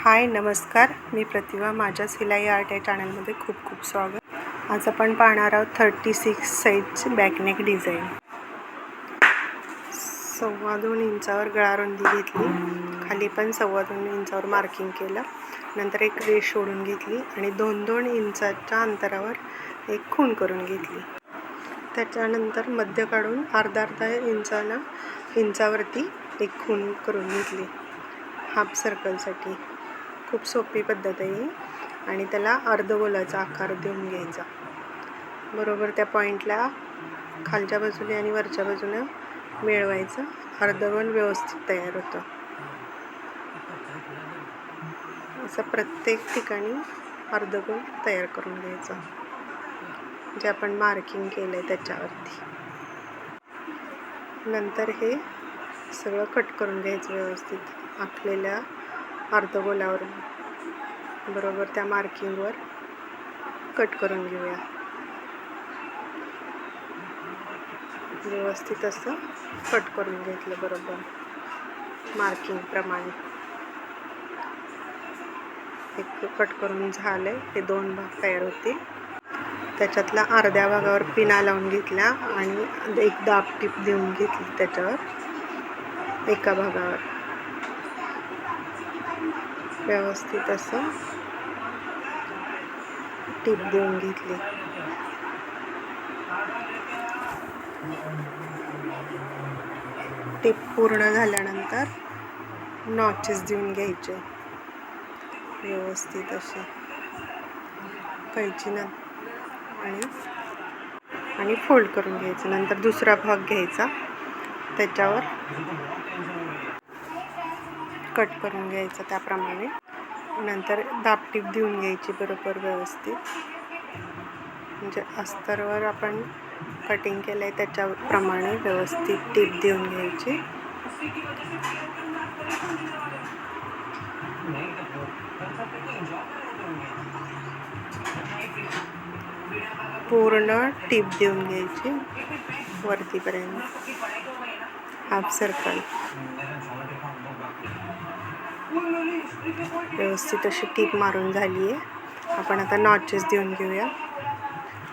हाय नमस्कार, मी प्रतिभा. माझ्या सिलाई आर्ट या चॅनलमध्ये खूप खूप स्वागत. आज आपण पाहणार आहोत 36 साईजची बॅकनेक डिझाईन. 2.25 इंचावर गळा रुंदी घेतली, खाली पण 2.25 इंचावर मार्किंग केलं. नंतर एक रेष ओढून घेतली आणि 2-2 इंचाच्या अंतरावर एक खूण करून घेतली. त्याच्यानंतर मध्य काढून अर्धा इंचावरती एक खूण करून घेतली हाफ सर्कलसाठी. खूप सोपी पद्धत आहे ही आणि त्याला अर्धगोलाचा आकार देऊन घ्यायचा. बरोबर त्या पॉईंटला खालच्या बाजूने आणि वरच्या बाजूने मिळवायचं. अर्धगोल व्यवस्थित तयार होतं. असं प्रत्येक ठिकाणी अर्धगोल तयार करून घ्यायचं जे आपण मार्किंग केलं आहे त्याच्यावरती. नंतर हे सगळं कट करून घ्यायचं व्यवस्थित आखलेल्या अर्धगोलावर. बरोबर त्या मार्किंगवर कट करून घेऊया. व्यवस्थित असं कट करून घेतलं बरोबर मार्किंग प्रमाणे. एक कट करून झाले. हे 2 भाग तयार होतील. त्याच्यातला अर्ध्या भागावर पिना लावून घेतल्या आणि एक दाब टीप देऊन घेतली त्याच्यावर एका भागावर. व्यवस्थित असं टीप देऊन घेतली. टीप पूर्ण झाल्यानंतर नॉचेस देऊन घ्यायचे व्यवस्थित असे कैचीनं आणि फोल्ड करून घ्यायचं. नंतर दुसरा भाग घ्यायचा, त्याच्यावर कट करून घ्यायचं त्याप्रमाणे. नंतर दाबटीप देऊन घ्यायची बरोबर व्यवस्थित. म्हणजे अस्तरवर आपण कटिंग केलं आहे त्याच्याप्रमाणे व्यवस्थित टीप देऊन घ्यायची. पूर्ण टीप देऊन घ्यायची वरतीपर्यंत हाफ सर्कल. व्यवस्थित अशी टीप मारून झाली आहे. आपण आता नॉचेस देऊन घेऊया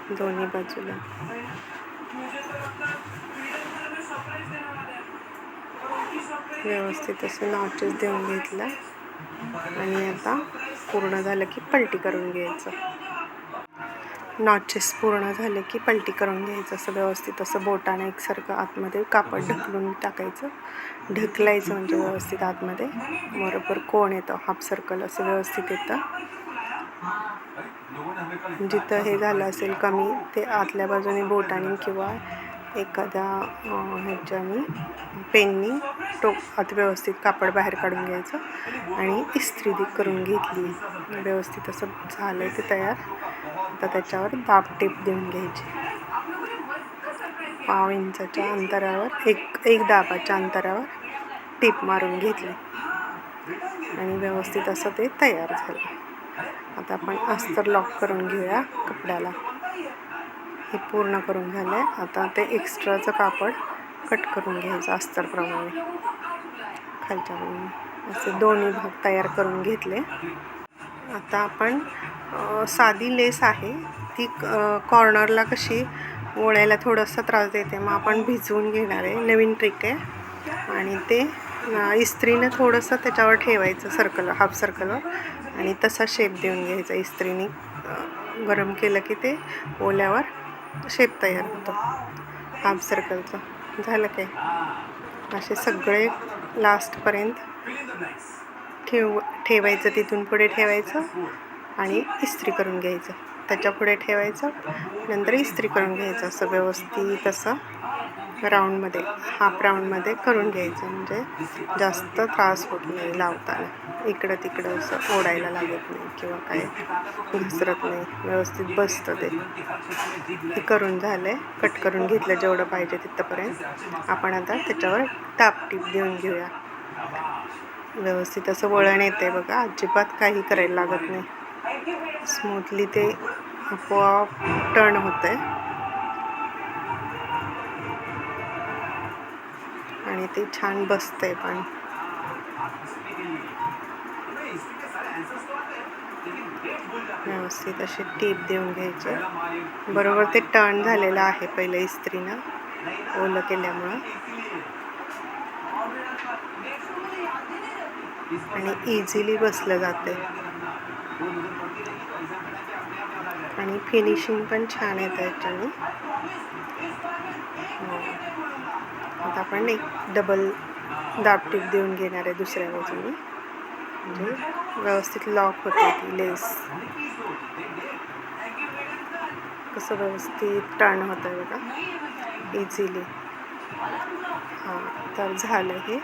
दोन्ही बाजूला. व्यवस्थित असं नॉचेस देऊन घेतलं आणि आता पूर्ण झालं की पलटी करून घ्यायचं. नॉचेस पूर्ण झाले की पलटी करून घ्यायचं. असं व्यवस्थित असं बोटाने एकसारखं आतमध्ये कापड ढकलून टाकायचं. ढकलायचं म्हणजे व्यवस्थित आतमध्ये बरोबर कोण येतं हाफ सर्कल असं व्यवस्थित येतं. जिथं हे झालं असेल कमी ते आतल्या बाजूने बोटाने किंवा एखाद्या ह्याच्याने पेननी आत व्यवस्थित कापड बाहेर काढून घ्यायचं आणि इस्त्री करून घेतली. व्यवस्थित असं झालं ते तयार. आता त्याच्यावर दाब टीप देऊन घ्यायची. 1/2 इंचाच्या अंतरावर एक दाबाच्या अंतरावर टीप मारून घेतली आणि व्यवस्थित असं ते तयार झालं. आता आपण अस्तर लॉक करून घेऊया कपड्याला. हे पूर्ण करून झालं आहे. आता ते एक्स्ट्राचं कापड कट करून घ्यायचं अस्तरप्रमाणे खालच्या बाजूने. असे दोन्ही भाग तयार करून घेतले. आता आपण साधी लेस आहे ती कॉर्नरला कशी ओळायला थोडासा त्रास देते, मग आपण भिजवून घेणार आहे. नवीन ट्रिक आहे आणि ते इस्त्रीनं थोडंसं त्याच्यावर ठेवायचं सर्कल हाफ सर्कलवर आणि तसा शेप देऊन घ्यायचा. इस्त्रीने गरम केलं की ते ओल्यावर शेप तयार होतो हाफ सर्कलचा. झालं काय? असे सगळे लास्टपर्यंत ठेवायचं. तिथून पुढे ठेवायचं आणि इस्त्री करून घ्यायचं. त्याच्या पुढे ठेवायचं, नंतर इस्त्री करून घ्यायचं. असं व्यवस्थित असं राऊंडमध्ये हाफ राऊंडमध्ये करून घ्यायचं. म्हणजे जास्त त्रास होत नाही लावताना. इकडं तिकडं असं ओढायला लागत नाही किंवा काय घसरत नाही. व्यवस्थित बसतं ते. हे करून झालं आहे. कट करून घेतलं जेवढं पाहिजे तिथपर्यंत. आपण आता त्याच्यावर दाबटीप देऊन घेऊया. व्यवस्थित असं वळण येते बघा. अजिबात काही करायला लागत नाही. स्मूथली ते आपोआप टर्न होतं आहे आणि ते छान बसतंय पण. व्यवस्थित अशी टीप देऊन घ्यायचे. बरोबर ते टर्न झालेलं आहे पहिलं इस्त्रीनं ओलं केल्यामुळं, आणि इझिली बसलं जाते आणि फिनिशिंग पण छान येतं याच्याने. आता आपण एक डबल दाब टीप देऊन घेणार आहे दुसऱ्या बाजूने, म्हणजे व्यवस्थित लॉक होते ती लेस. कसं व्यवस्थित टर्न होतं आहे बघा इझिली. हां, तर झालं हे.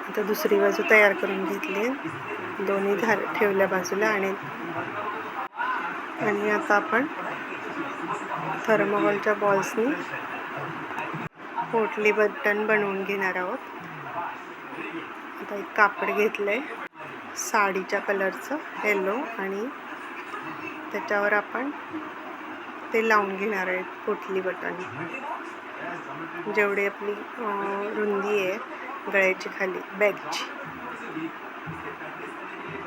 आता दुसरी बाजू तयार करून घेतली, दोन्ही ठेवल्या बाजूला. आणि आता आपण थर्मोकोलच्या बॉल्सनी पोटली बटन बनवून घेणार आहोत. आता एक कापड घेतलंय साडीच्या कलरचं येलो, आणि त्याच्यावर आपण ते लावून घेणार आहे पोटली बटन. जेवढी आपली रुंदी आहे गळ्याची खाली बॅगची,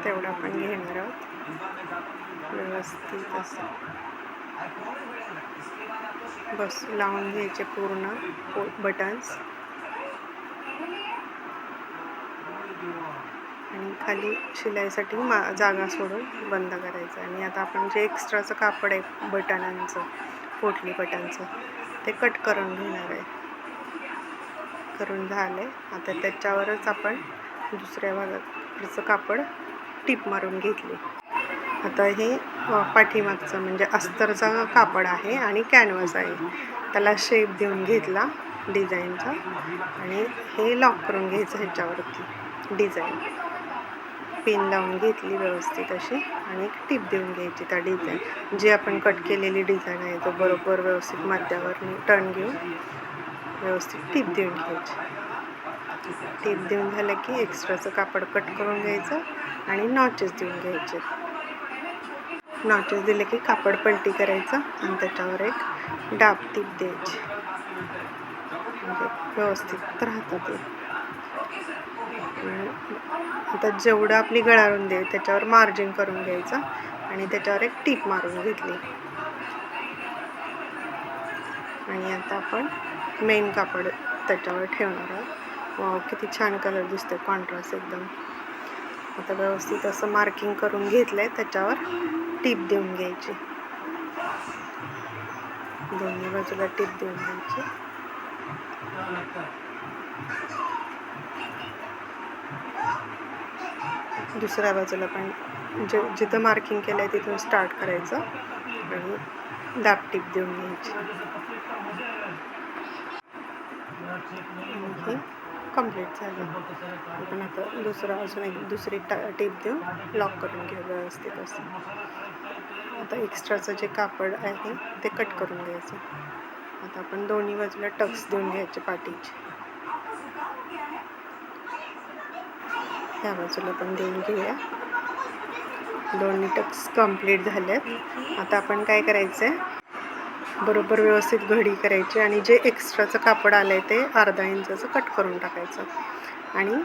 तेवढं आपण घेणार आहोत. व्यवस्थित असं बस लावून घ्यायचे पूर्ण बटन्स, आणि खाली शिलाईसाठी जागा सोडून बंद करायचं. आणि आता आपण जे एक्स्ट्राचं कापड आहे बटनांचं, पोटली बटनचं, ते कट करून घेणार आहे. करून झालं. आता त्याच्यावरच आपण दुसऱ्या भागाचं कापड टीप मारून घेतली. आता हे पाठीमागचं म्हणजे अस्तरचं कापड आहे आणि कॅनव्हास आहे, त्याला शेप देऊन घेतला डिझाईनचा, आणि हे लॉक करून घ्यायचं ह्याच्यावरती डिझाईन. पिन लावून घेतली व्यवस्थित अशी, आणि एक टीप देऊन घ्यायची त्या डिझाईन, जी आपण कट केलेली डिझाईन आहे तो बरोबर व्यवस्थित मध्यावर टर्न घेऊन व्यवस्थित टीप देऊन घ्यायची. टीप देऊन झालं की एक्स्ट्राचं कापड कट करून घ्यायचं आणि नॉचेस देऊन घ्यायचे. नॉचेस दिले की कापड पलटी करायचं आणि त्याच्यावर एक डाब टीप द्यायची, म्हणजे व्यवस्थित राहतं ते. आता जेवढं आपली गळा रुंदी आहे त्याच्यावर मार्जिन करून घ्यायचं, आणि त्याच्यावर एक टीप मारून घेतली. आणि आता आपण मेन कापड त्याच्यावर ठेवणार आहोत. किती छान कलर दिसतोय, कॉन्ट्रास्ट एकदम. आता व्यवस्थित असं मार्किंग करून घेतलंय, त्याच्यावर टीप देऊन घ्यायची, दोन्ही बाजूला टीप देऊन घ्यायची. दुसऱ्या बाजूला पण जिथं मार्किंग केलंय तिथून स्टार्ट करायचं आणि दाब टीप देऊन घ्यायची. हे कंप्लीट झालं. आपण आता अजून एक दुसरी टीप देऊन लॉक करून घेऊ व्यवस्थित असं. आता एक्स्ट्राचं जे कापड आहे ते कट करून घ्यायचं. आता आपण दोन्ही बाजूला टक्स देऊन घ्यायचे पाठीचे. ह्या बाजूला पण देऊन घेऊया. दोन्ही टक्स कंप्लीट झालेत. आता आपण काय करायचं आहे, बरोबर व्यवस्थित घडी करायची, आणि जे एक्स्ट्राचं कापड आलं आहे ते अर्धा इंचाचं कट करून टाकायचं, आणि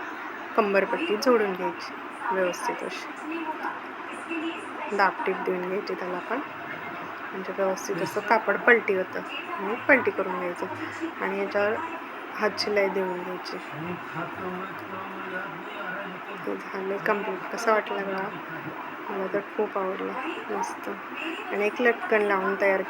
कंबरपट्टी जोडून घ्यायची व्यवस्थित अशी. दाब टीप देऊन घ्यायची त्याला पण, म्हणजे व्यवस्थित असं कापड पलटी होतं, आणि पलटी करून घ्यायचं, आणि याच्यावर हात शिलाई देऊन घ्यायची. झाले कंप्लीट. कसं वाटलं बघा, मला तर खूप आवडलं, मस्त. आणि एक लटकन लावून तयार